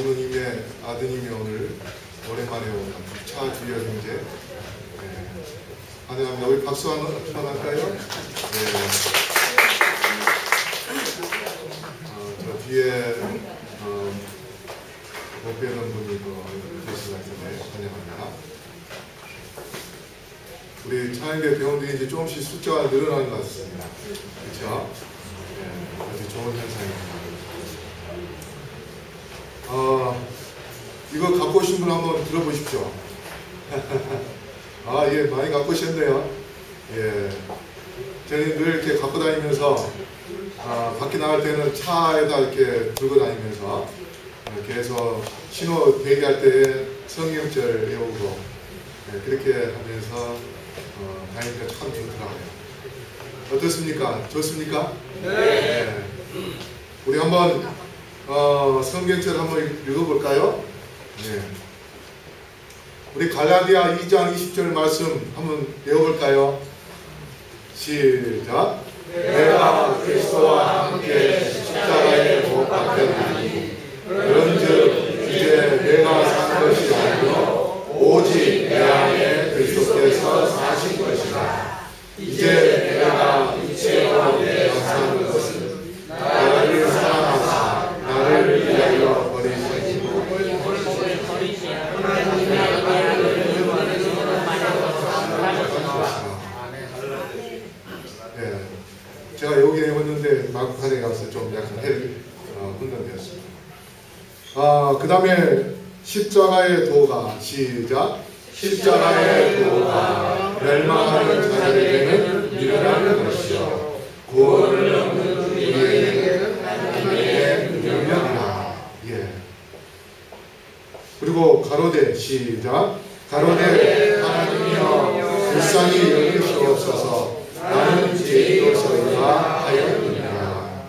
장로님의 아드님이 오늘 오랜만에 온 차주여 형제. 환영합니다. 우리 박수 한번 할까요? 저 뒤에 못 뵈는 분이 계신 것 같은데 환영합니다. 우리 차인대 병원들이 이제 조금씩 숫자가 늘어나는 것 같습니다. 그렇죠? 아주 좋은 현상입니다. 이거 갖고 오신 분 한번 들어보십시오. 예, 많이 갖고 오셨네요. 예. 저는 늘 이렇게 갖고 다니면서, 밖에 나갈 때는 차에다 이렇게 들고 다니면서, 계속 신호 대기할 때 성경절 외우고, 그렇게 하면서, 다니니까 참 좋더라고요. 어떻습니까? 좋습니까? 네. 우리 한번, 성경절 한번 읽어볼까요? 네. 우리 갈라디아 2장 20절 말씀 한번 배워볼까요? 시작. 내가 그리스도와 함께 십자가에 못 박혔나니 그런즉 이제 내가 산 것이 아니요 오직 내 안에 그리스도께서 사신 것이라. 이제 내가 이체 가운데 사는 것은 나를 사랑하사 나를 위하여 버리시고 제가 여기에 왔는데 막판에 가서 좀 약간 혼돈되었습니다. 그 다음에 십자가의 도가 시작. 십자가의 도가 멸망하는 자들에게는 미련한 것이요 구원을 얻는 우리에게는 하나님의 능력이라. 그리고 가로되 시작. 가로되 하나님이여 불쌍히 여기시옵소서. 나는 죄인으로서이다 하였느니라.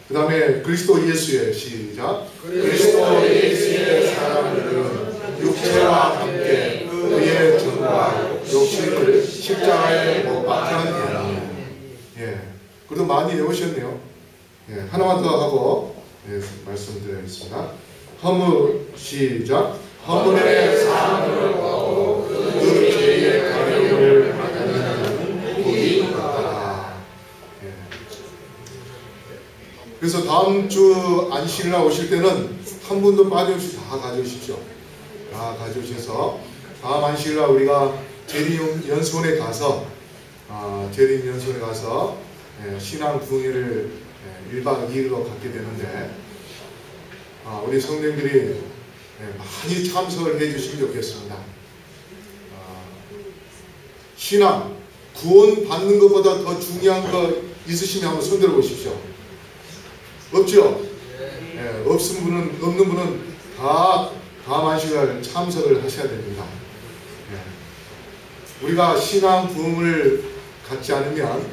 그 다음에 그리스도 예수의 시작. 그리스도 예수의 사람들은 육체와 함께 그의 정과 욕심을 십자가에 못 박혔느니라. 그래도 많이 외우셨네요. 하나만 더 하고 말씀드리겠습니다. 허물 시작. 허물의 사함을 얻고 그 죄의 가려움을 받는 복이 같다. 그래서 다음 주 안식일날 오실 때는 한 분도 빠짐없이 다 가져오십시오. 다 가져오셔서 다음 안식일날 우리가 재림연수원에 가서 신앙 부흥회를 1박 2일로 갖게 되는데 우리 성도님들이 많이 참석을 해주시면 좋겠습니다. 신앙, 구원 받는 것보다 더 중요한 거 있으시면 한번 손 들어 보십시오. 없죠? 없는 분은 다 다음 안식일 참석을 하셔야 됩니다. 우리가 신앙 부흥을 갖지 않으면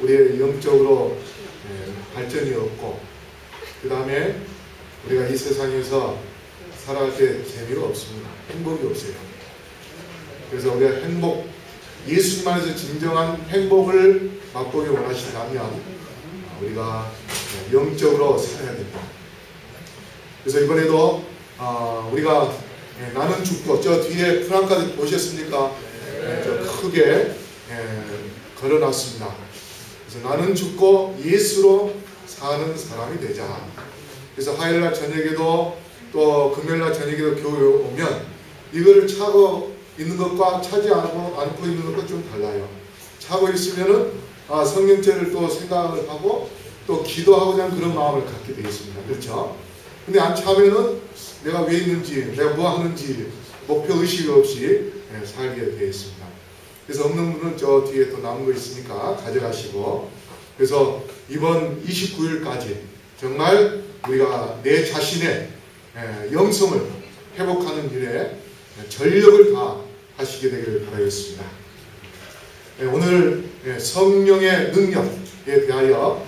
우리의 영적으로 발전이 없고 그 다음에 우리가 이 세상에서 살아갈 때 재미가 없습니다. 행복이 없어요. 그래서 우리가 예수님 안에서 진정한 행복을 맛보기 원하신다면 우리가 영적으로 살아야 됩니다. 그래서 이번에도 우리가 나는 죽고 저 뒤에 프랑카드 보셨습니까? 저 크게 걸어놨습니다. 그래서 나는 죽고 예수로 사는 사람이 되자. 그래서 화요일날 저녁에도 또 금요일날 저녁에도 교회 오면 이걸 차고 있는 것과 차지 않고 있는 것과 좀 달라요. 차고 있으면은 성령죄를 또 생각을 하고 또 기도하고자 하는 그런 마음을 갖게 되어 있습니다. 그렇죠? 근데 안 차면은 내가 왜 있는지, 내가 뭐 하는지 목표 의식 없이 살게 되어 있습니다. 그래서 없는 분은 저 뒤에 또 남은 거 있으니까 가져가시고, 그래서 이번 29일까지 정말 우리가 내 자신의 영성을 회복하는 일에 전력을 다하시게 되기를 바라겠습니다. 오늘 성령의 능력에 대하여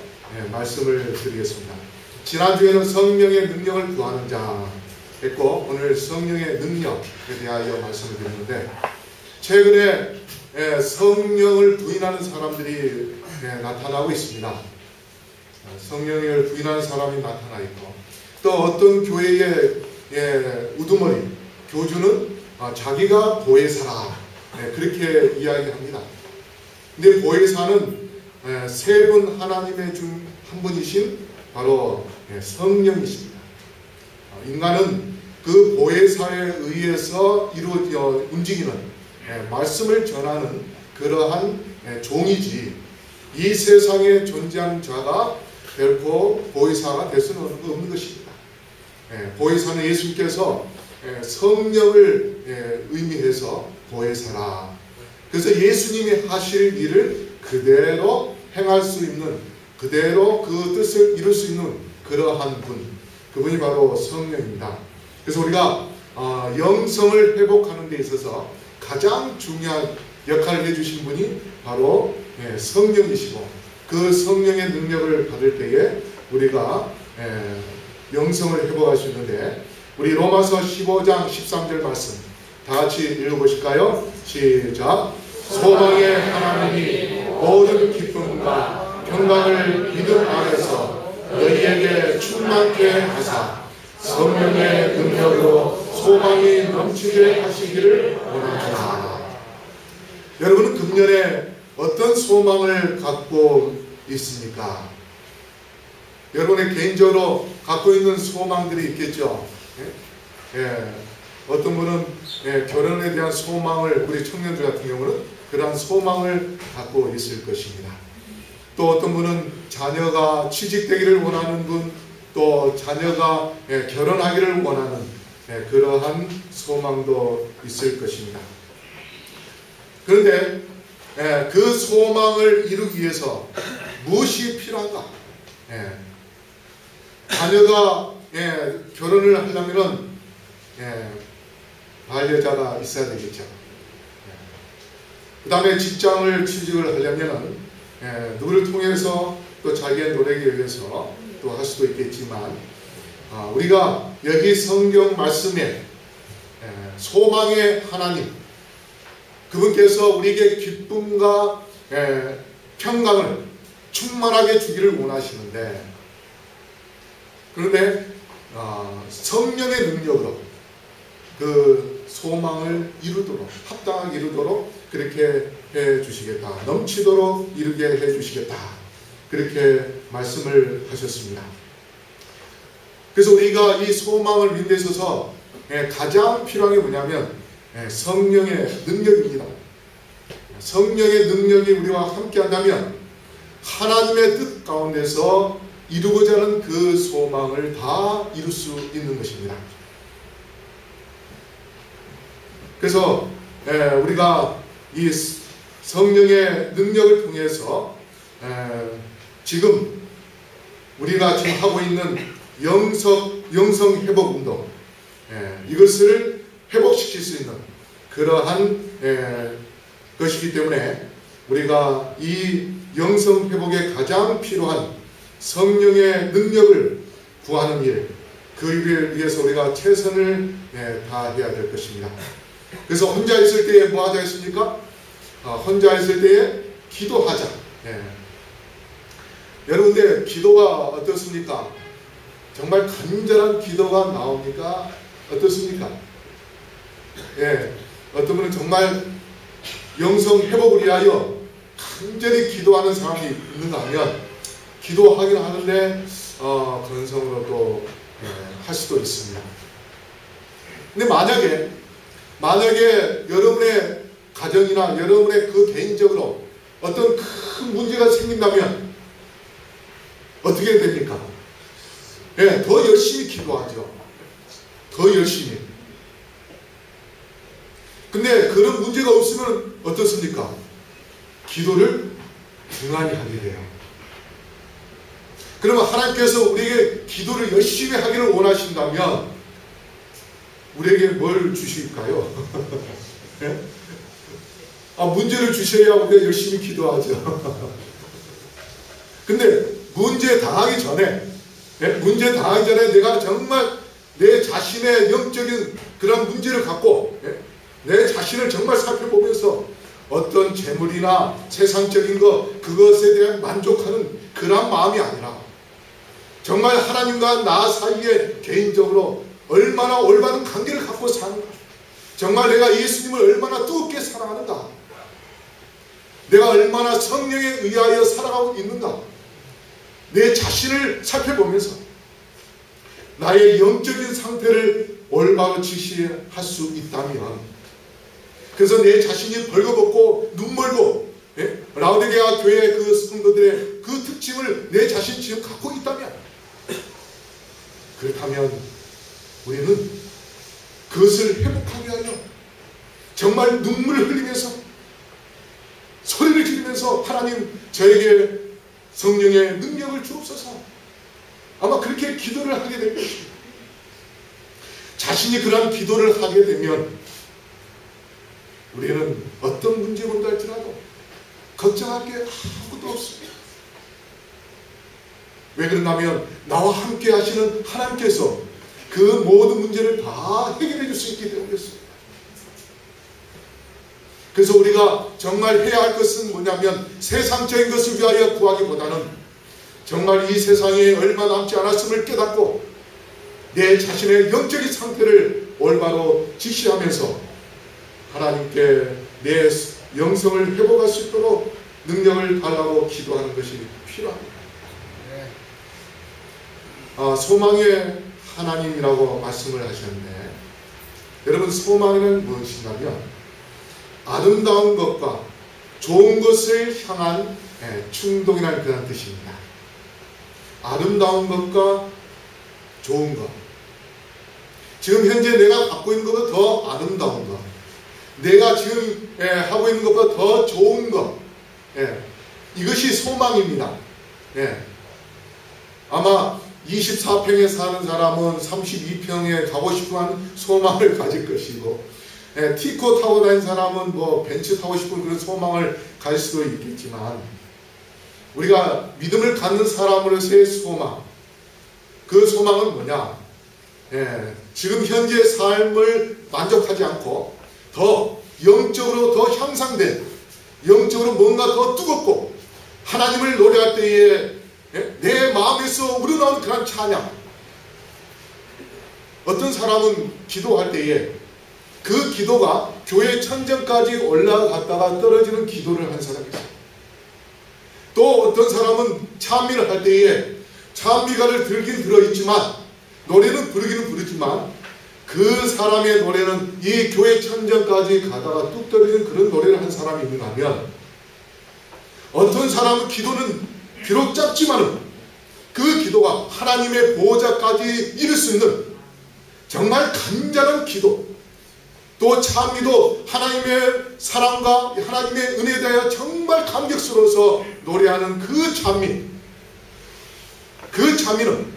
말씀을 드리겠습니다. 지난주에는 성령의 능력을 구하는 자 했고 오늘 성령의 능력에 대하여 말씀을 드렸는데 최근에 성령을 부인하는 사람들이 나타나고 있습니다. 성령을 부인하는 사람이 나타나 있고 또 어떤 교회의 우두머리 교주는 자기가 보혜사라 그렇게 이야기합니다. 근데 보혜사는 세 분 하나님의 중 한 분이신 바로 성령이십니다. 인간은 그 보혜사에 의해서 이루어져 움직이는 말씀을 전하는 그러한 종이지, 이 세상에 존재하는 자가 결코 보혜사가 될 수는 없는 것입니다. 보혜사는 예수님께서 성령을 의미해서 보혜사라. 그래서 예수님이 하실 일을 그대로 행할 수 있는, 그대로 그 뜻을 이룰 수 있는 그러한 분, 그분이 바로 성령입니다. 그래서 우리가 영성을 회복하는 데 있어서 가장 중요한 역할을 해주신 분이 바로 성령이시고, 그 성령의 능력을 받을 때에 우리가 영성을 회복할 수 있는데, 우리 로마서 15장 13절 말씀 다 같이 읽어보실까요? 시작. 소망의 하나님이 모든 기쁨과 평강을 믿음 안에서 너희에게 충만케 하사 성령의 능력으로 소망이 넘치게 하시기를 원하노라. 여러분은 금년에 어떤 소망을 갖고 있습니까? 여러분의 개인적으로 갖고 있는 소망들이 있겠죠. 어떤 분은 결혼에 대한 소망을, 우리 청년들 같은 경우는 그러한 소망을 갖고 있을 것입니다. 또 어떤 분은 자녀가 취직되기를 원하는 분, 또 자녀가 결혼하기를 원하는 그러한 소망도 있을 것입니다. 그런데 그 소망을 이루기 위해서 무엇이 필요한가? 자녀가 결혼을 하려면 반려자가 있어야 되겠죠. 그 다음에 직장을 취직을 하려면 누구를 통해서 또 자기의 노력에 의해서 또 할 수도 있겠지만, 우리가 여기 성경 말씀에 소망의 하나님, 그분께서 우리에게 기쁨과 평강을 충만하게 주기를 원하시는데, 그런데 성령의 능력으로 그 소망을 이루도록, 합당하게 이루도록 그렇게 해 주시겠다, 넘치도록 이루게 해 주시겠다, 그렇게 말씀을 하셨습니다. 그래서 우리가 이 소망을 믿는 데 있어서 가장 필요한 게 뭐냐면 성령의 능력입니다. 성령의 능력이 우리와 함께 한다면 하나님의 뜻 가운데서 이루고자 하는 그 소망을 다 이룰 수 있는 것입니다. 그래서 우리가 이 성령의 능력을 통해서 지금 우리가 지금 하고 있는 영성 회복 운동, 이것을 회복시킬 수 있는 그러한 것이기 때문에 우리가 이 영성 회복에 가장 필요한 성령의 능력을 구하는 일, 그 일을 위해서 우리가 최선을 다해야 될 것입니다. 그래서 혼자 있을 때에 뭐 하자 했습니까? 혼자 있을 때에 기도하자. 여러분들 기도가 어떻습니까? 정말 간절한 기도가 나옵니까? 어떻습니까? 어떤 분은 정말 영성 회복을 위하여 간절히 기도하는 사람이 있는가 하면 기도하긴 하는데 건성으로 또 할 수도 있습니다. 근데 만약에 여러분의 가정이나 여러분의 그 개인적으로 어떤 큰 문제가 생긴다면 어떻게 됩니까? 더 열심히 기도하죠. 더 열심히. 근데 그런 문제가 없으면 어떻습니까? 기도를 등한히 하게 돼요. 그러면 하나님께서 우리에게 기도를 열심히 하기를 원하신다면 우리에게 뭘 주실까요? 문제를 주셔야 우리가 열심히 기도하죠. 근데 문제 당하기 전에 내가 정말 내 자신의 영적인 그런 문제를 갖고 내 자신을 정말 살펴보면서 어떤 재물이나 세상적인 것, 그것에 대한 만족하는 그런 마음이 아니라 정말 하나님과 나 사이에 개인적으로 얼마나 올바른 관계를 갖고 사는가, 정말 내가 예수님을 얼마나 뜨겁게 사랑하는가, 내가 얼마나 성령에 의하여 살아가고 있는가, 내 자신을 살펴보면서 나의 영적인 상태를 올바로 지시할 수 있다면, 그래서 내 자신이 벌거벗고 눈멀고 라오디게아 교회 그 성도들의 그 특징을 내 자신이 지금 갖고 있다면, 그렇다면 우리는 그것을 회복하게 하여 정말 눈물을 흘리면서 소리를 지르면서 하나님 저에게 성령의 능력을 주옵소서, 아마 그렇게 기도를 하게 될 것입니다. 자신이 그러한 기도를 하게 되면 우리는 어떤 문제가 온다 할지라도 걱정할 게 아무것도 없습니다. 왜 그러냐면 나와 함께 하시는 하나님께서 그 모든 문제를 다 해결해 줄 수 있기 때문이었습니다. 그래서 우리가 정말 해야 할 것은 뭐냐면 세상적인 것을 위하여 구하기보다는 정말 이 세상에 얼마 남지 않았음을 깨닫고 내 자신의 영적인 상태를 올바로 지시하면서 하나님께 내 영성을 회복할 수 있도록 능력을 달라고 기도하는 것이 필요합니다. 소망의 하나님이라고 말씀을 하셨는데, 여러분 소망은 무엇인가면 아름다운 것과 좋은 것을 향한 충동이라는 그런 뜻입니다. 아름다운 것과 좋은 것, 지금 현재 내가 갖고 있는 것보다 더 아름다운 것, 내가 지금 하고 있는 것보다 더 좋은 것, 이것이 소망입니다. 아마 24평에 사는 사람은 32평에 가고 싶은 소망을 가질 것이고, 티코 타고 다니는 사람은 뭐 벤츠 타고 싶은 그런 소망을 가질 수도 있겠지만, 우리가 믿음을 갖는 사람으로서의 소망, 그 소망은 뭐냐? 지금 현재 삶을 만족하지 않고 더 영적으로 더 향상된, 영적으로 뭔가 더 뜨겁고 하나님을 노래할 때에 내 마음에서 우러나오는 그런 찬양. 어떤 사람은 기도할 때에 그 기도가 교회 천정까지 올라갔다가 떨어지는 기도를 한 사람이 있어요. 또 어떤 사람은 찬미를 할 때에 찬미가를 들긴 들어있지만, 노래는 부르기는 부르지만 그 사람의 노래는 이 교회 천정까지 가다가 뚝 떨어지는 그런 노래를 한 사람이 있는가 하면, 어떤 사람은 기도는 비록 짧지만은 그 기도가 하나님의 보호자까지 이룰 수 있는 정말 간절한 기도, 또 찬미도 하나님의 사랑과 하나님의 은혜에 대하여 정말 감격스러워서 노래하는 그 찬미, 그 찬미는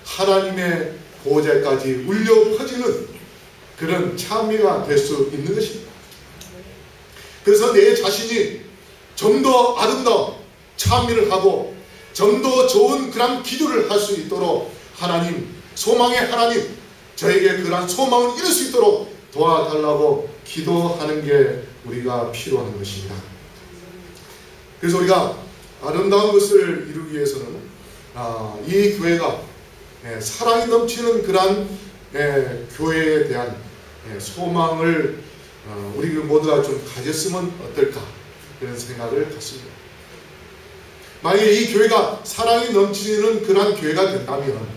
하나님의 보호자까지 울려 퍼지는 그런 찬미가 될 수 있는 것입니다. 그래서 내 자신이 좀 더 아름다운 찬미를 하고 좀 더 좋은 그런 기도를 할 수 있도록 하나님, 소망의 하나님, 저에게 그런 소망을 이룰 수 있도록 도와달라고 기도하는 게 우리가 필요한 것입니다. 그래서 우리가 아름다운 것을 이루기 위해서는 이 교회가 사랑이 넘치는 그러한 교회에 대한 소망을 우리 모두가 좀 가졌으면 어떨까, 그런 생각을 갖습니다. 만약에 이 교회가 사랑이 넘치는 그러한 교회가 된다면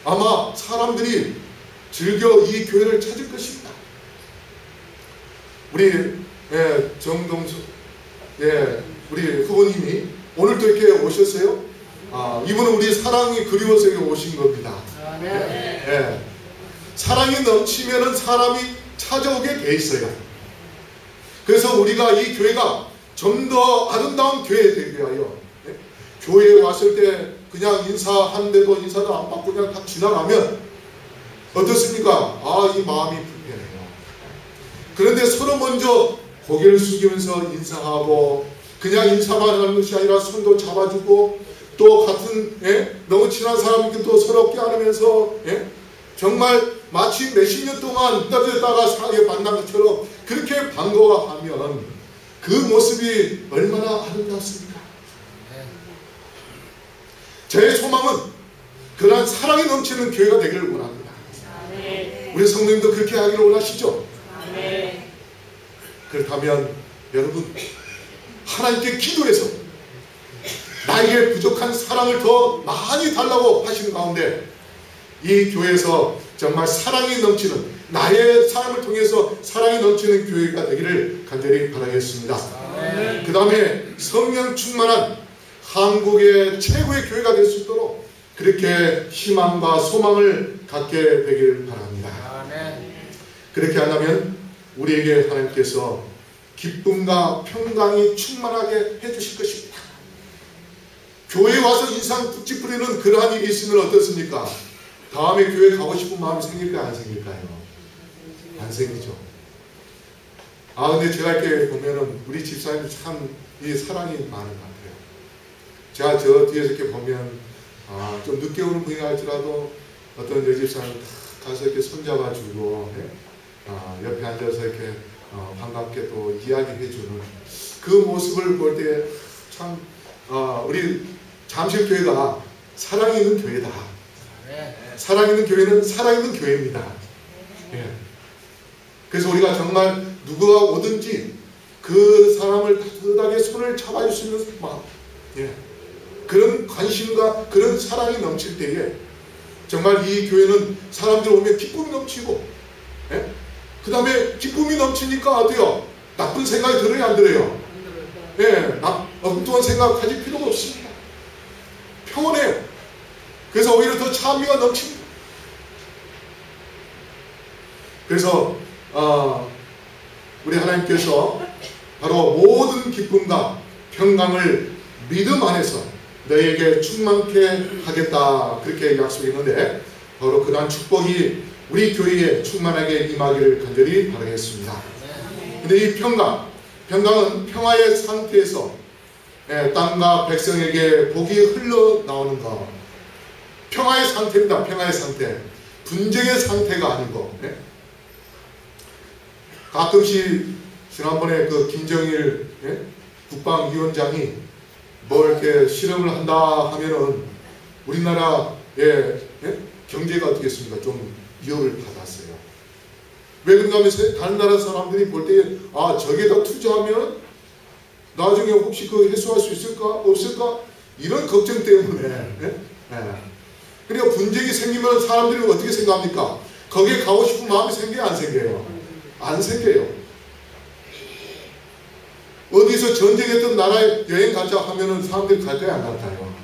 아마 사람들이 즐겨 이 교회를 찾을 것입니다. 우리 정동수 우리 후보님이 오늘도 이렇게 오셨어요. 이분은 우리 사랑이 그리워서 여기 오신 겁니다. 사랑이 넘치면은 사람이 찾아오게 돼 있어요. 그래서 우리가 이 교회가 좀 더 아름다운 교회 되기 위하여 교회에 왔을 때 그냥 인사하는데도 인사도 안 받고 그냥 다 지나가면 어떻습니까? 이 마음이 불편해요. 그런데 서로 먼저 고개를 숙이면서 인사하고, 그냥 인사만 하는 것이 아니라 손도 잡아주고, 또 같은 너무 친한 사람들끼리 또 서럽게 안으면서 정말 마치 몇십 년 동안 기다렸다가 사랑에 만난 것처럼 그렇게 반가워하면 그 모습이 얼마나 아름답습니까? 제 소망은 그러한 사랑이 넘치는 교회가 되기를 원합니다. 우리 성도님도 그렇게 하기를 원하시죠? 그렇다면 여러분, 하나님께 기도해서 나에게 부족한 사랑을 더 많이 달라고 하시는 가운데 이 교회에서 정말 사랑이 넘치는, 나의 삶을 통해서 사랑이 넘치는 교회가 되기를 간절히 바라겠습니다. 그 다음에 성령 충만한 한국의 최고의 교회가 될 수 있도록 그렇게 희망과 소망을 갖게 되기를 바랍니다. 그렇게 한다면 우리에게 하나님께서 기쁨과 평강이 충만하게 해주실 것입니다. 교회에 와서 인상 뚝지 부리는 그러한 일이 있으면 어떻습니까? 다음에 교회 가고 싶은 마음이 생길까요? 안 생길까요? 안 생기죠. 근데 제가 이렇게 보면은 우리 집사님이 참 이 사랑이 많은 것 같아요. 제가 저 뒤에서 이렇게 보면 좀 늦게 오는 분이 할지라도 어떤 여집사님 가서 이렇게 손잡아주고 옆에 앉아서 이렇게 반갑게 또 이야기해주는 그 모습을 볼 때 참 우리 잠실교회가 사랑이 있는 교회다. 사랑 있는 교회는 살아있는 교회입니다. 그래서 우리가 정말 누구가 오든지 그 사람을 따뜻하게 손을 잡아줄 수 있는 마음, 그런 관심과 그런 사랑이 넘칠 때에 정말 이 교회는 사람들 오면 기쁨이 넘치고, 그 다음에 기쁨이 넘치니까 어때요? 나쁜 생각이 들어요, 안 들어요? 엉뚱한 생각 가질 필요가 없습니다. 평온해요. 그래서 오히려 더 찬미가 넘칩니다. 그래서 우리 하나님께서 바로 모든 기쁨과 평강을 믿음 안에서 너에게 충만케 하겠다, 그렇게 약속했는데 바로 그러한 축복이 우리 교회에 충만하게 임하기를 간절히 바라겠습니다. 근데 이 평강은 평화의 상태에서 땅과 백성에게 복이 흘러나오는 것, 평화의 상태입니다. 평화의 상태, 분쟁의 상태가 아니고. 가끔씩 지난번에 그 김정일 국방위원장이 뭐 이렇게 실험을 한다 하면은 우리나라의 경제가 어떻겠습니까? 좀 위협을 받았어요. 왜 그런가 하면 다른 나라 사람들이 볼 때 저기에다 투자하면 나중에 혹시 그 해소할 수 있을까? 없을까? 이런 걱정 때문에 그러니까 분쟁이 생기면 사람들이 어떻게 생각합니까? 거기에 가고 싶은 마음이 생겨요? 안 생겨요? 안 생겨요. 어디서 전쟁했던 나라에 여행 가자 하면은 사람들이 갈까요? 안 갈까요?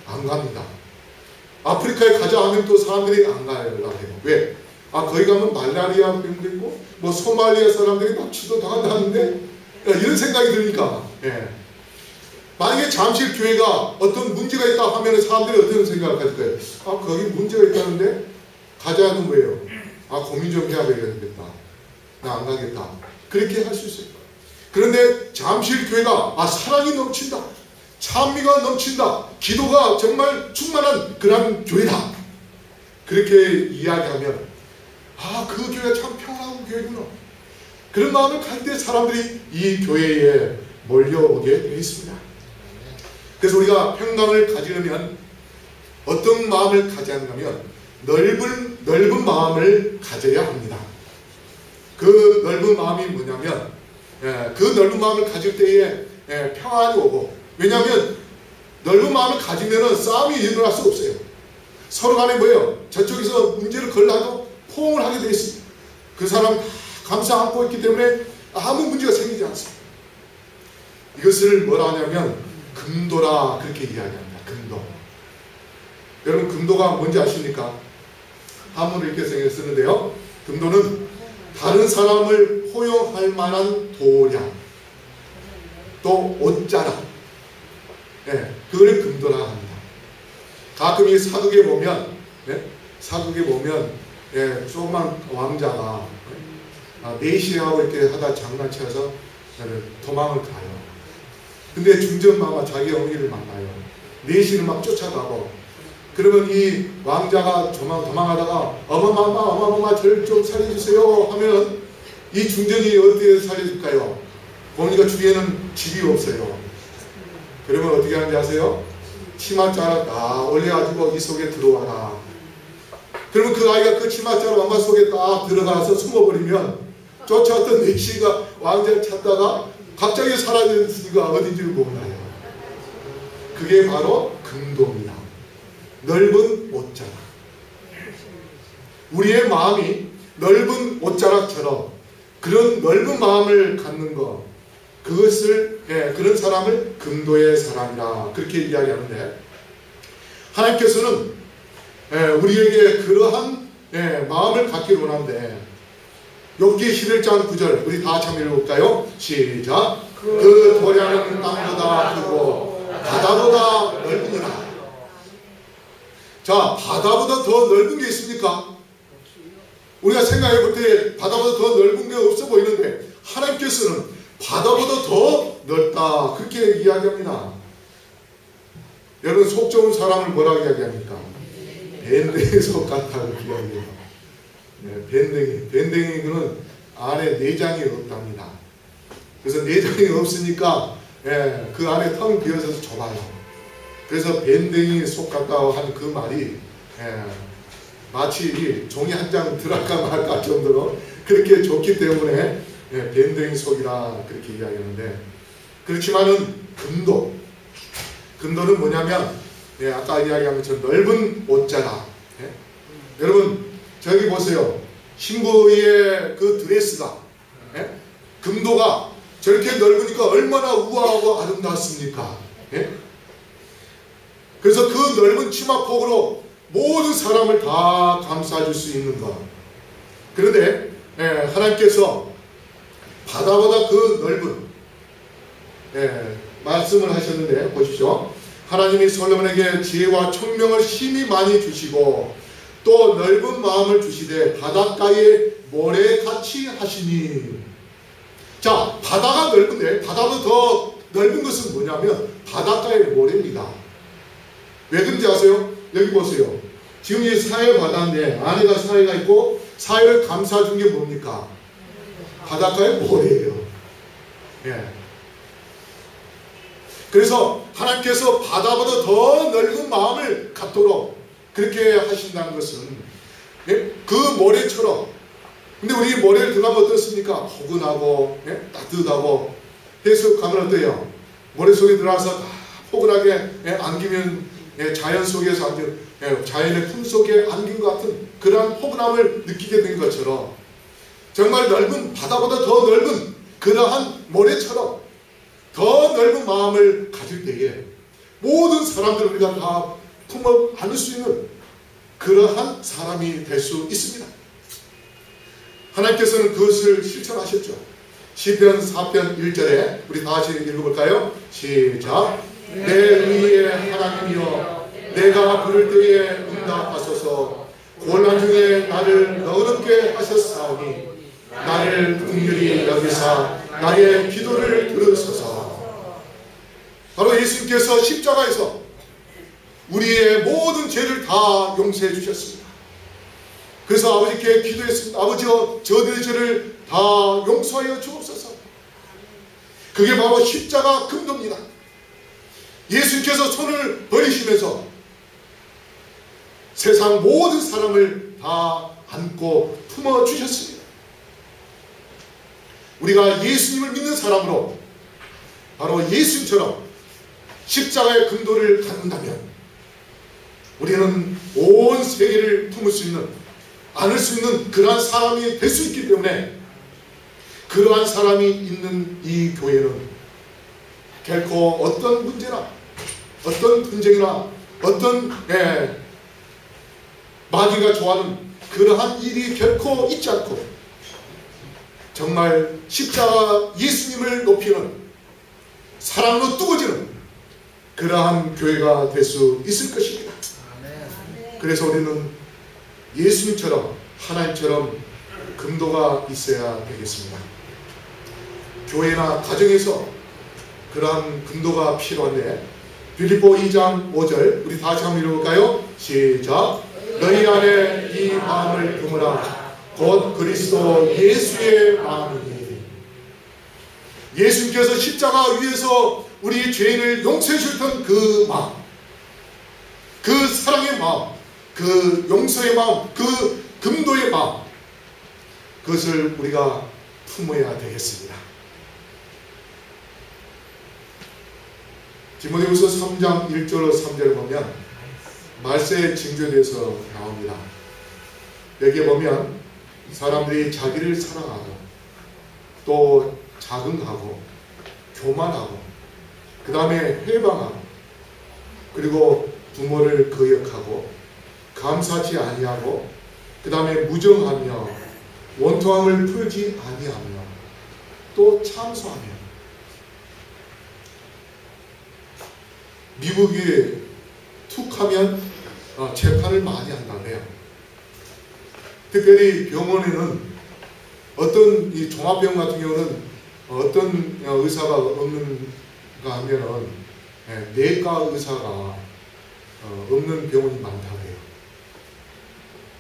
안 갑니다. 아프리카에 가자 하면 또 사람들이 안 가요. 왜? 거기 가면 말라리아 병도 있고 뭐 소말리아 사람들이 납치도 당한다는데 이런 생각이 드니까 만약에 잠실교회가 어떤 문제가 있다 하면 사람들이 어떤 생각을 가질까요? 거기 문제가 있다는데 가자는 왜요? 고민 좀 해야 되겠다. 나 안 가겠다. 그렇게 할 수 있어요. 그런데 잠실교회가 사랑이 넘친다, 찬미가 넘친다, 기도가 정말 충만한 그런 교회다, 그렇게 이야기하면 그 교회가 참 평안한 교회구나, 그런 마음을 가질 때 사람들이 이 교회에 몰려오게 되어 있습니다. 그래서 우리가 평강을 가지려면 어떤 마음을 가져야 하냐면 넓은 마음을 가져야 합니다. 그 넓은 마음이 뭐냐면 그 넓은 마음을 가질 때에 평안이 오고, 왜냐하면 넓은 마음을 가지면 싸움이 일어날 수 없어요. 서로 간에 뭐예요? 저쪽에서 문제를 걸라도 포옹을 하게 되어 있습니다. 그 사람 다 감싸 안고 있기 때문에 아무 문제가 생기지 않습니다. 이것을 뭐라 하냐면 금도라, 그렇게 이야기합니다. 금도. 여러분, 금도가 뭔지 아십니까? 한문을 이렇게 쓰는데요, 금도는 다른 사람을 포용할 만한 도량, 또 옷자락, 그걸 금도라 합니다. 가끔 이 사극에 보면, 조그만 왕자가 내시하고 이렇게 하다 장난쳐서 도망을 가요. 근데 중전마마 자기 어머니를 만나요. 내시를 막 쫓아가고, 그러면 이 왕자가 도망하다가 어머마 저를 좀 살려주세요 하면 이 중전이 어떻게 살려줄까요? 보니까 주위에는 집이 없어요. 그러면 어떻게 하는지 아세요? 치맛자락 다 올려가지고 이 속에 들어와라. 그러면 그 아이가 그 치맛자락 왕관 속에 딱 들어가서 숨어버리면 쫓아왔던 내시가 왕자를 찾다가 갑자기 사라졌으니까 어딘지를 몰라요. 그게 바로 금도입니다. 넓은 옷자락. 우리의 마음이 넓은 옷자락처럼 그런 넓은 마음을 갖는 것, 그것을 그런 사람을 금도의 사람이라 그렇게 이야기하는데, 하나님께서는 우리에게 그러한 마음을 갖기를 원하는데, 욥기 11장 9절 우리 다 같이 한번 읽어볼까요? 시작. 그 도량은 땅보다 크고 바다보다 넓으니라. 자, 바다보다 더 넓은 게 있습니까? 우리가 생각해 볼 때 바다보다 더 넓은 게 없어 보이는데, 하나님께서는 바다보다 더 넓다 그렇게 이야기합니다. 여러분, 속 좋은 사람을 뭐라고 이야기합니까? 밴댕이 속 같다고 이야기해요. 밴댕이 그는 안에 내장이 없답니다. 그래서 내장이 없으니까 그 안에 텅 비어서 좁아요. 그래서 밴댕이 속 같다고 하는 그 말이 마치 종이 한 장 들어갈까 말까 정도로 그렇게 좁기 때문에 밴댕이 속이라 그렇게 이야기하는데, 그렇지만은 금도는 뭐냐면 아까 이야기한 것처럼 넓은 옷자락. 여러분, 저기 보세요. 신부의 그 드레스가 금도가 저렇게 넓으니까 얼마나 우아하고 아름답습니까? 그래서 그 넓은 치마폭으로 모든 사람을 다 감싸줄 수 있는 것. 그런데 하나님께서 바다보다 그 넓은 말씀을 하셨는데, 보십시오. 하나님이 솔로몬에게 지혜와 총명을 심히 많이 주시고 또 넓은 마음을 주시되 바닷가에 모래같이 하시니. 자, 바다가 넓은데 바다보다 더 넓은 것은 뭐냐면 바닷가의 모래입니다. 왜 그런지 아세요? 여기 보세요. 지금 이 사해 바다인데 안에가 사해가 있고 사해를 감싸준 게 뭡니까? 바닷가의 모래예요. 그래서 하나님께서 바다보다 더 넓은 마음을 갖도록 그렇게 하신다는 것은 그 모래처럼. 근데 우리 모래를 들어가면 어떻습니까? 포근하고 따뜻하고. 해수 가면 어때요? 모래 속에 들어가서 다 포근하게 안기면 자연 속에서 자연의 품 속에 안긴 것 같은 그러한 포근함을 느끼게 된 것처럼, 정말 넓은 바다보다 더 넓은 그러한 모래처럼 더 넓은 마음을 가질 때에 모든 사람들을 우리가 다 품어 안을 수 있는 그러한 사람이 될 수 있습니다. 하나님께서는 그것을 실천하셨죠. 시편 4편 1절에 우리 다 같이 읽어볼까요? 시작. 내 의의 하나님이여, 내가 부를 때에 응답하소서. 곤란 중에 나를 너그럽게 하셨사오니 나를 긍휼히 여기사 나의 기도를 들으소서. 바로 예수님께서 십자가에서 우리의 모든 죄를 다 용서해 주셨습니다. 그래서 아버지께 기도했습니다. 아버지여, 저들의 죄를 다 용서하여 주옵소서. 그게 바로 십자가 금도입니다. 예수님께서 손을 버리시면서 세상 모든 사람을 다 안고 품어 주셨습니다. 우리가 예수님을 믿는 사람으로 바로 예수님처럼 십자가의 금도를 갖는다면 우리는 온 세계를 품을 수 있는, 안을 수 있는 그러한 사람이 될 수 있기 때문에, 그러한 사람이 있는 이 교회는 결코 어떤 문제나 어떤 분쟁이나 어떤 마귀가 좋아하는 그러한 일이 결코 있지 않고 정말 십자가 예수님을 높이는, 사랑으로 뜨거지는 그러한 교회가 될 수 있을 것입니다. 그래서 우리는 예수님처럼, 하나님처럼 금도가 있어야 되겠습니다. 교회나 가정에서 그러한 금도가 필요한데, 빌립보 2장 5절 우리 다시 한번 읽어볼까요? 시작. 너희 안에 이 마음을 품으라. 곧 그리스도 예수의 마음이니. 예수님께서 십자가 위에서 우리 죄인을 용서해 주셨던 그 마음, 그 사랑의 마음, 그 용서의 마음, 그 금도의 마음, 그것을 우리가 품어야 되겠습니다. 디모데후서 3장 1절로 3절을 보면 말세의 징조에 대해서 나옵니다. 여기에 보면 사람들이 자기를 사랑하고 또 자긍하고 교만하고 그 다음에 회방하고 그리고 부모를 거역하고 감사치 아니하고 그 다음에 무정하며 원통함을 풀지 아니하며 또 참소하며. 미국이 툭하면 재판을 많이 한다고 해요. 특별히 병원에는 어떤 이 종합병 같은 경우는 어떤 의사가 없는가 하면은 내과 의사가 없는 병원이 많다고 해요.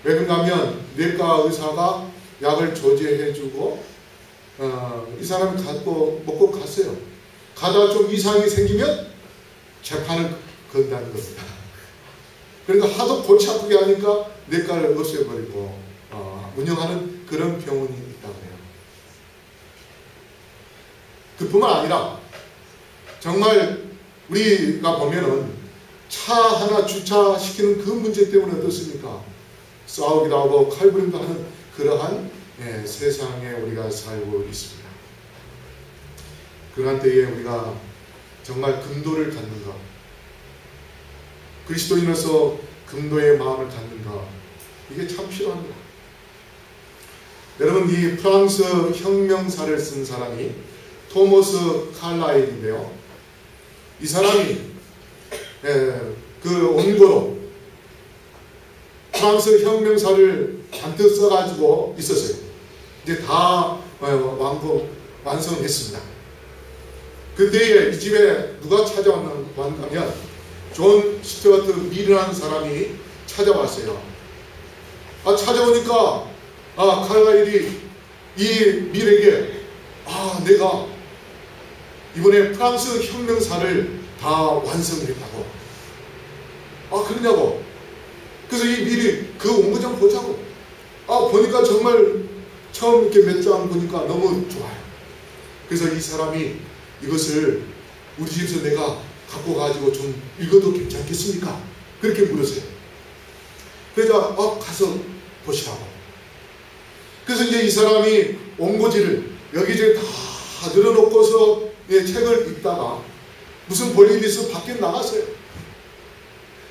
왜 그런가 하면 내과 의사가 약을 조제해주고 이 사람이 먹고 갔어요. 가다가 좀 이상이 생기면 재판을 건다는 겁니다. 그러니까 하도 골치 아프게 하니까 내과를 없애버리고 운영하는 그런 병원이 있다고 해요. 그뿐만 아니라 정말 우리가 보면은 차 하나 주차시키는 그 문제 때문에 어떻습니까? 싸우기도 하고 칼부림도 하는 그러한 세상에 우리가 살고 있습니다. 그러한 때에 우리가 정말 금도를 갖는 것, 그리스도인으로서 금도의 마음을 갖는 것, 이게 참 필요합니다. 여러분, 이 프랑스 혁명사를 쓴 사람이 토머스 칼라일인데요. 이 사람이 그 원고로 프랑스 혁명사를 잔뜩 써가지고 있었어요. 이제 다 완성했습니다. 그때에 이 집에 누가 찾아왔는가 존 스튜어트 밀이라는 사람이 찾아왔어요. 찾아오니까 칼라일이 이 밀에게 내가 이번에 프랑스 혁명사를 다 완성했다고. 그러냐고. 그래서 이 밀이 그 원고 좀 보자고. 보니까 정말 처음 이렇게 몇 장 보니까 너무 좋아요. 그래서 이 사람이 이것을 우리 집에서 내가 갖고 가지고 좀 읽어도 괜찮겠습니까? 그렇게 물었어요. 그래서 가서 보시라고. 그래서 이제 이 사람이 원고지를 여기저기 다 늘어놓고서 책을 읽다가 무슨 볼일이 있어서 밖에 나갔어요.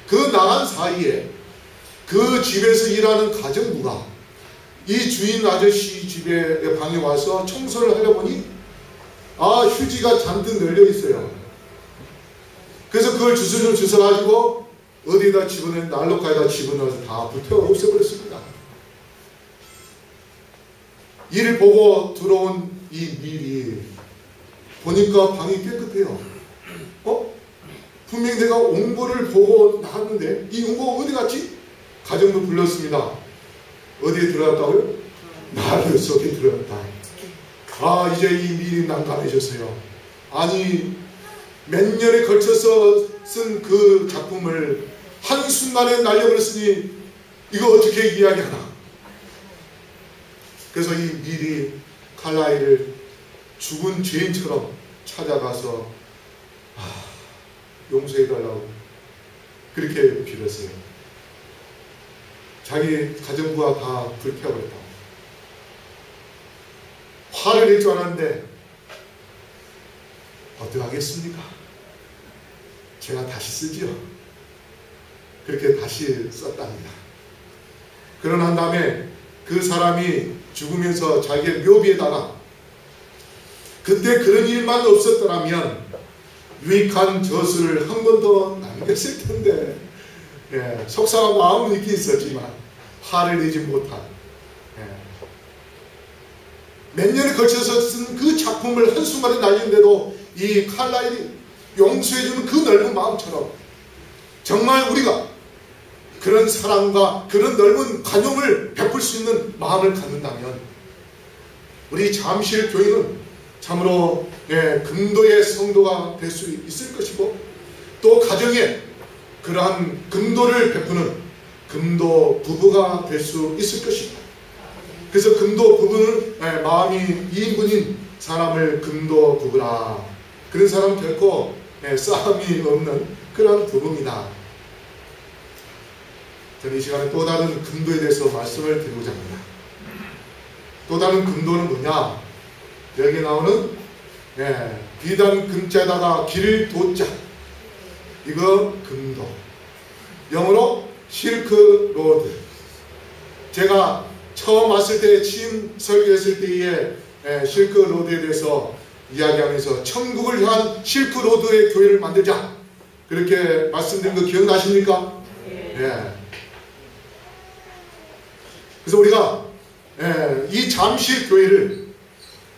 그 나간 사이에 그 집에서 일하는 가정부가 이 주인 아저씨 집에 방에 와서 청소를 하려 보니 휴지가 잔뜩 널려 있어요. 그래서 그걸 주스를 주워가지고 어디다 집어넣은 난로가에다 집어넣어서 다 불태워 없애버렸습니다. 이를 보고 들어온 이 밀이 보니까 방이 깨끗해요. 분명히 내가 옹고를 보고 나갔는데 이 옹고 어디 갔지? 가정부 불렀습니다. 어디에 들어갔다고요? 난로 속에 들어갔다. 이제 이 밀이 난감해졌어요. 아니, 몇 년에 걸쳐서 쓴 그 작품을 한순간에 날려버렸으니 이거 어떻게 이야기하나. 그래서 이 밀이 칼라일을 죽은 죄인처럼 찾아가서 용서해달라고 그렇게 빌었어요. 자기 가정부가 다 불태워버렸다고. 화를 낼 줄 알았는데 어떡하겠습니까? 제가 다시 쓰지요. 그렇게 다시 썼답니다. 그러고 난 다음에 그 사람이 죽으면서 자기의 묘비에다가 그때 그런 일만 없었더라면 유익한 저수를 한 번 더 남겼을 텐데 속상한 마음은 있긴 있었지만 화를 내지 못한 몇 년에 걸쳐서 쓴 그 작품을 한순간에 날리는데도 이 칼라일이 용서해주는 그 넓은 마음처럼 정말 우리가 그런 사랑과 그런 넓은 관용을 베풀 수 있는 마음을 갖는다면 우리 잠실 교회는 참으로 금도의 성도가 될 수 있을 것이고 또 가정에 그러한 금도를 베푸는 금도 부부가 될 수 있을 것입니다. 그래서 금도 부부는 마음이 2인분인 사람을 금도 부부라. 그런 사람은 결코 싸움이 없는 그런 부부입니다. 저는 이 시간에 또 다른 금도에 대해서 말씀을 드리고자 합니다. 또 다른 금도는 뭐냐? 여기 나오는 비단 금자에다가 길 도자, 이거 금도, 영어로 실크 로드. 제가 처음 왔을 때 취임 설교했을 때에 실크 로드에 대해서 이야기하면서 천국을 향한 실크 로드의 교회를 만들자 그렇게 말씀드린 거 기억나십니까? 네. 그래서 우리가 이 잠실 교회를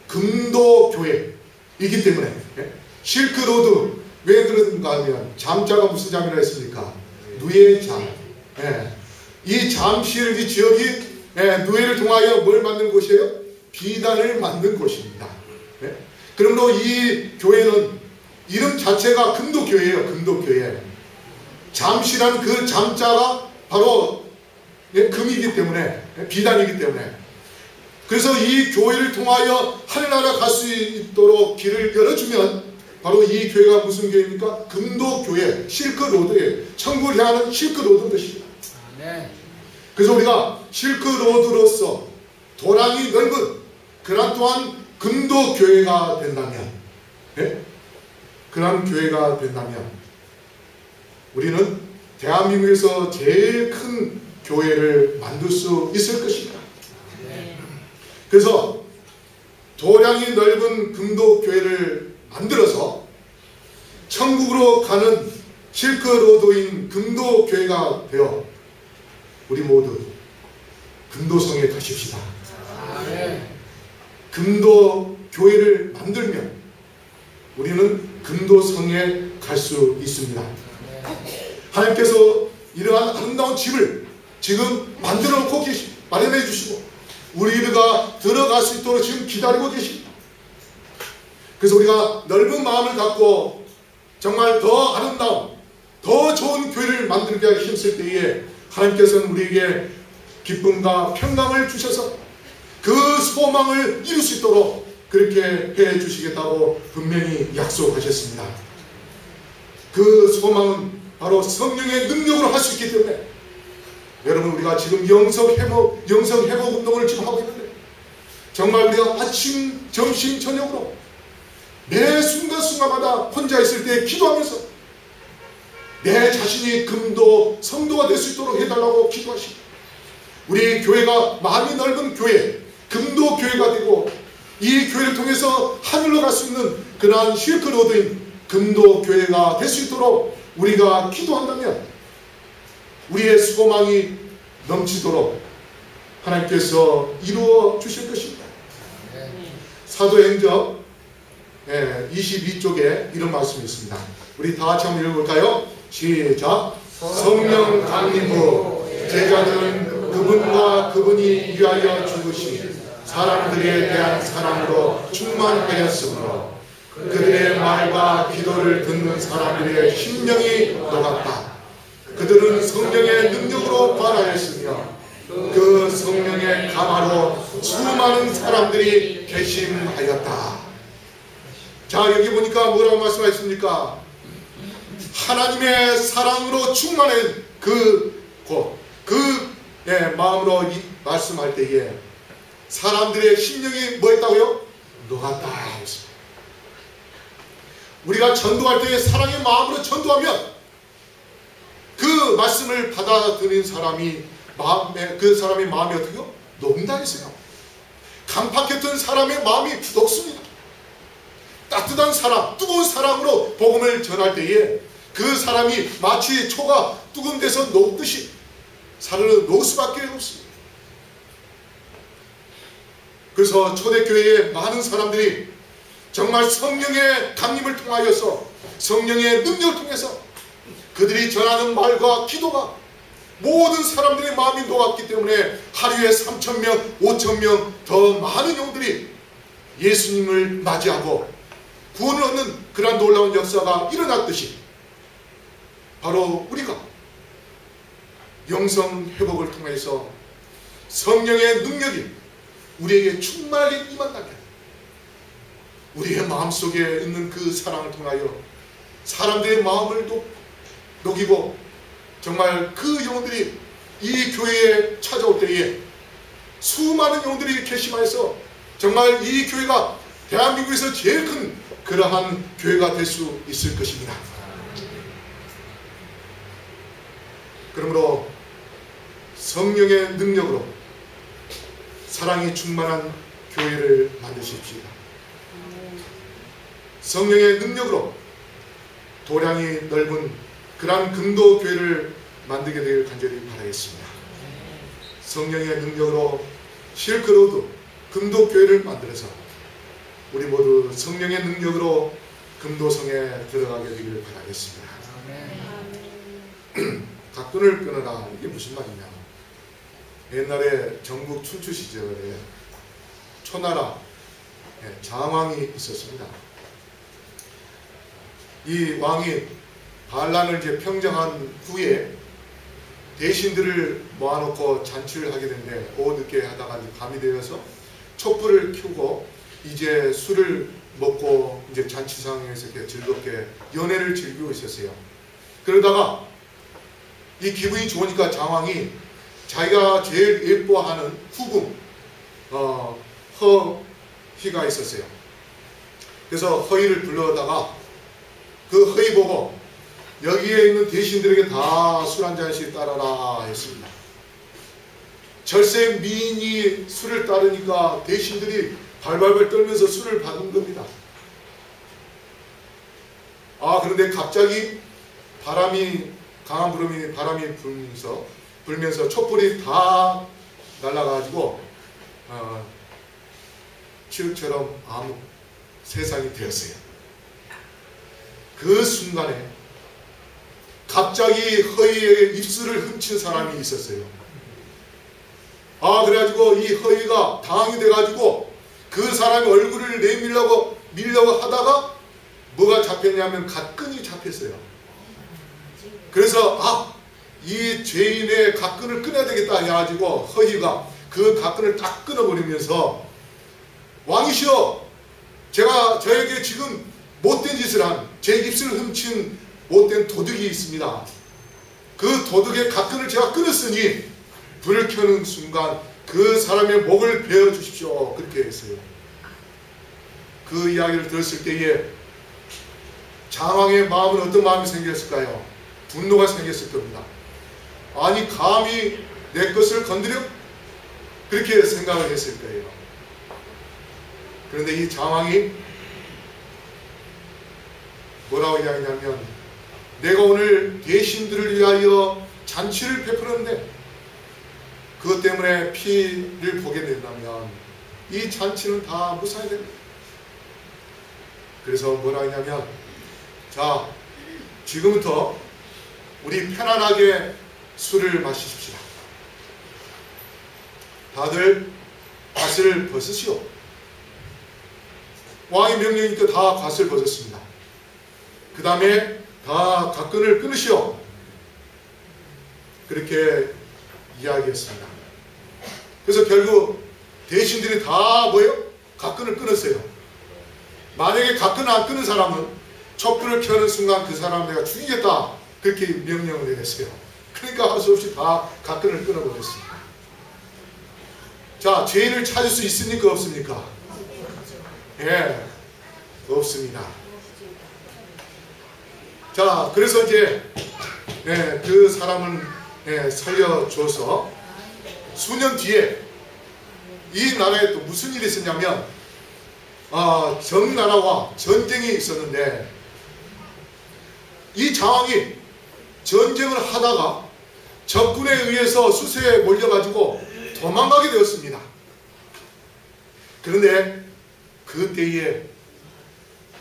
금도 교회이기 때문에 실크 로드 왜 그런가 하면 잠자가 무슨 잠이라 했습니까? 누의 잠. 이 잠실 이 지역이 누에를 통하여 뭘 만든 곳이에요? 비단을 만든 곳입니다. 그러므로 이 교회는 이름 자체가 금도교회예요. 금도교회. 잠시란 그 잠자가 바로 금이기 때문에, 비단이기 때문에. 그래서 이 교회를 통하여 하늘나라 갈 수 있도록 길을 열어주면 바로 이 교회가 무슨 교회입니까? 금도교회, 실크로드예요. 천국을 향하는 실크로드인 것입니다. 그래서 우리가 실크로드로서 도량이 넓은 그런 또한 금도교회가 된다면, 그런 교회가 된다면 우리는 대한민국에서 제일 큰 교회를 만들 수 있을 것입니다. 그래서 도량이 넓은 금도교회를 만들어서 천국으로 가는 실크로드인 금도교회가 되어 우리 모두 금도성에 가십시다. 금도교회를 만들면 우리는 금도성에 갈 수 있습니다. 하나님께서 이러한 아름다운 집을 지금 만들어 놓고 마련해 주시고 우리가 들어갈 수 있도록 지금 기다리고 계십니다. 그래서 우리가 넓은 마음을 갖고 정말 더 아름다운 더 좋은 교회를 만들기 위해 힘쓸 때에 하나님께서는 우리에게 기쁨과 평강을 주셔서 그 소망을 이룰 수 있도록 그렇게 해 주시겠다고 분명히 약속하셨습니다. 그 소망은 바로 성령의 능력으로 할 수 있기 때문에 여러분 우리가 지금 영성회복 운동을 지금 하고 있는데 정말 우리가 아침, 점심, 저녁으로 매 순간순간마다 혼자 있을 때 기도하면서 내 자신이 금도 성도가 될 수 있도록 해달라고 기도하십니다. 우리 교회가 마음이 넓은 교회, 금도 교회가 되고 이 교회를 통해서 하늘로 갈 수 있는 그러한 실크로드인 금도 교회가 될 수 있도록 우리가 기도한다면 우리의 소망이 넘치도록 하나님께서 이루어 주실 것입니다. 사도행전 22쪽에 이런 말씀이 있습니다. 우리 다 같이 한번 읽어볼까요? 시작. 성령 강림 후 제자들은 그분과 그분이 위하여 죽으신 사람들에 대한 사랑으로 충만하였으므로 그들의 말과 기도를 듣는 사람들의 심령이 녹았다. 그들은 성령의 능력으로 관하였으며 그 성령의 감화로 수많은 사람들이 개심하였다. 자, 여기 보니까 뭐라고 말씀하셨습니까? 하나님의 사랑으로 충만한 그 마음으로 말씀할 때에 사람들의 심령이 뭐 했다고요? 녹았다 했습니다. 우리가 전도할 때에 사랑의 마음으로 전도하면 그 말씀을 받아들인 사람이 그 사람의 마음이 어떻게요? 녹는다 했어요. 강팍했던 사람의 마음이 녹습니다. 따뜻한 사랑, 뜨거운 사랑으로 복음을 전할 때에 그 사람이 마치 초가 뜨거운 데서 녹듯이 살을 녹을 수밖에 없습니다. 그래서 초대교회에 많은 사람들이 정말 성령의 강림을 통하여서 성령의 능력을 통해서 그들이 전하는 말과 기도가 모든 사람들의 마음이 녹았기 때문에 하루에 3,000명, 5,000명 더 많은 영들이 예수님을 맞이하고 구원을 얻는 그러한 놀라운 역사가 일어났듯이 바로 우리가 영성 회복을 통해서 성령의 능력이 우리에게 충만하게 임한다면 우리의 마음속에 있는 그 사랑을 통하여 사람들의 마음을 녹이고 정말 그 영혼들이 이 교회에 찾아올 때에 수많은 영혼들이 결심하여서 정말 이 교회가 대한민국에서 제일 큰 그러한 교회가 될 수 있을 것입니다. 그러므로 성령의 능력으로 사랑이 충만한 교회를 만드십시오. 성령의 능력으로 도량이 넓은 그러한 금도 교회를 만들게 되길 간절히 바라겠습니다. 성령의 능력으로 실크로드 금도 교회를 만들어서 우리 모두 성령의 능력으로 금도성에 들어가게 되기를 바라겠습니다. 각군을 끊어라, 이게 무슨 말이냐. 옛날에 전국 춘추 시절에 초나라 장왕이 있었습니다. 이 왕이 반란을 이제 평정한 후에 대신들을 모아놓고 잔치를 하게 되는데 오후 늦게 하다가 밤이 되어서 촛불을 켜고 이제 술을 먹고 이제 잔치상에서 이렇게 즐겁게 연애를 즐기고 있었어요. 그러다가 이 기분이 좋으니까 장왕이 자기가 제일 예뻐하는 후궁 허희가 있었어요. 그래서 허희를 불러다가 그 허희 보고 여기에 있는 대신들에게 다 술 한 잔씩 따라라 했습니다. 절세 미인이 술을 따르니까 대신들이 발발발 떨면서 술을 받은 겁니다. 그런데 갑자기 강한 바람이 불면서 촛불이 다 날아가지고 치흙처럼 아무 세상이 되었어요. 그 순간에 갑자기 허희의 입술을 훔친 사람이 있었어요. 그래가지고 이 허희가 당황이 돼가지고 그 사람이 얼굴을 내밀려고 하다가 뭐가 잡혔냐면 갓끈이 잡혔어요. 그래서 이 죄인의 갓끈을 끊어야 되겠다 해가지고 허희가 그 갓끈을 딱 끊어버리면서 왕이시여, 제가 저에게 지금 못된 짓을 한 제 입술을 훔친 못된 도둑이 있습니다. 그 도둑의 갓끈을 제가 끊었으니 불을 켜는 순간 그 사람의 목을 베어 주십시오. 그렇게 했어요. 그 이야기를 들었을 때에 장왕의 마음은 어떤 마음이 생겼을까요? 분노가 생겼을 겁니다. 아니 감히 내 것을 건드려? 그렇게 생각을 했을 거예요. 그런데 이 장왕이 뭐라고 이야기하냐면, 내가 오늘 대신들을 위하여 잔치를 베풀었는데 그것 때문에 피를 보게 된다면 이 잔치는 다 무산이 됩니다. 그래서 뭐라 하냐면, 자, 지금부터 우리 편안하게 술을 마시십시다. 다들 갓을 벗으시오. 왕의 명령이니까 다 갓을 벗었습니다. 그 다음에 다 갓끈을 끊으시오. 그렇게 이야기했습니다. 그래서 결국 대신들이 다 뭐예요? 갓끈을 끊었어요. 만약에 갓끈을 안 끊은 사람은 촛불을 켜는 순간 그 사람을 내가 죽이겠다, 그렇게 명령을 내렸어요. 그러니까 할 수 없이 다 갓끈을 끊어버렸습니다. 자, 죄인을 찾을 수 있습니까? 없습니까? 예, 없습니다. 자, 그래서 이제 그 사람을 살려줘서 수년 뒤에 이 나라에 또 무슨 일이 있었냐면, 정나라와 전쟁이 있었는데 이 장왕이 전쟁을 하다가 적군에 의해서 수세에 몰려가지고 도망가게 되었습니다. 그런데 그때에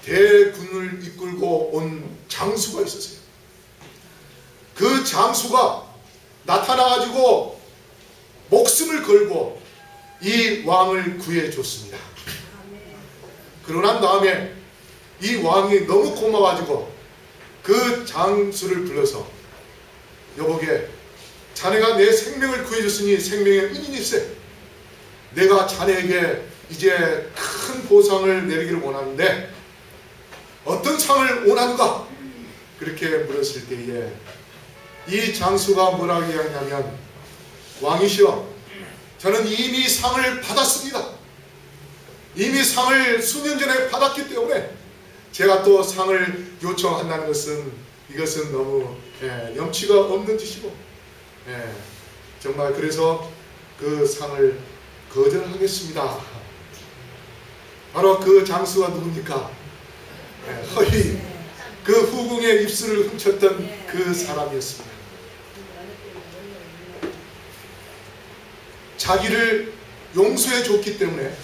대군을 이끌고 온 장수가 있었어요. 그 장수가 나타나가지고 목숨을 걸고 이 왕을 구해줬습니다. 그러고 난 다음에 이 왕이 너무 고마워가지고 그 장수를 불러서 여보게 자네가 내 생명을 구해줬으니 생명의 은인일세. 내가 자네에게 이제 큰 보상을 내리기를 원하는데 어떤 상을 원하는가? 그렇게 물었을 때에 이 장수가 뭐라고 이야기하냐면 왕이시여 저는 이미 상을 받았습니다. 이미 상을 수년 전에 받았기 때문에 제가 또 상을 요청한다는 것은 이것은 너무 염치가 없는 짓이고 정말 그래서 그 상을 거절하겠습니다. 바로 그 장수가 누굽니까? 허희 그 후궁의 입술을 훔쳤던 그 사람이었습니다. 자기를 용서해 줬기 때문에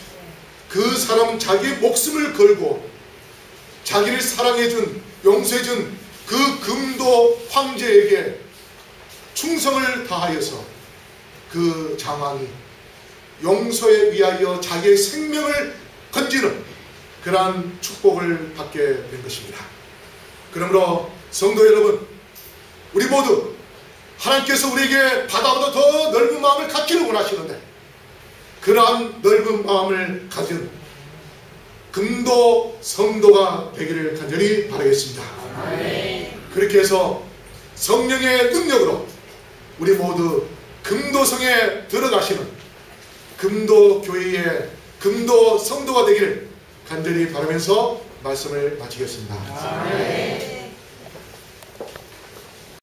그 사람은 자기의 목숨을 걸고 자기를 사랑해준 용서해준 그 금도 황제에게 충성을 다하여서 그 장왕이 용서에 위하여 자기의 생명을 건지는 그러한 축복을 받게 된 것입니다. 그러므로 성도 여러분, 우리 모두 하나님께서 우리에게 바다보다 더 넓은 마음을 갖기를 원하시는데 그러한 넓은 마음을 가진 금도 성도가 되기를 간절히 바라겠습니다. 그렇게 해서 성령의 능력으로 우리 모두 금도성에 들어가시는 금도교회의 금도 성도가 되기를 간절히 바라면서 말씀을 마치겠습니다.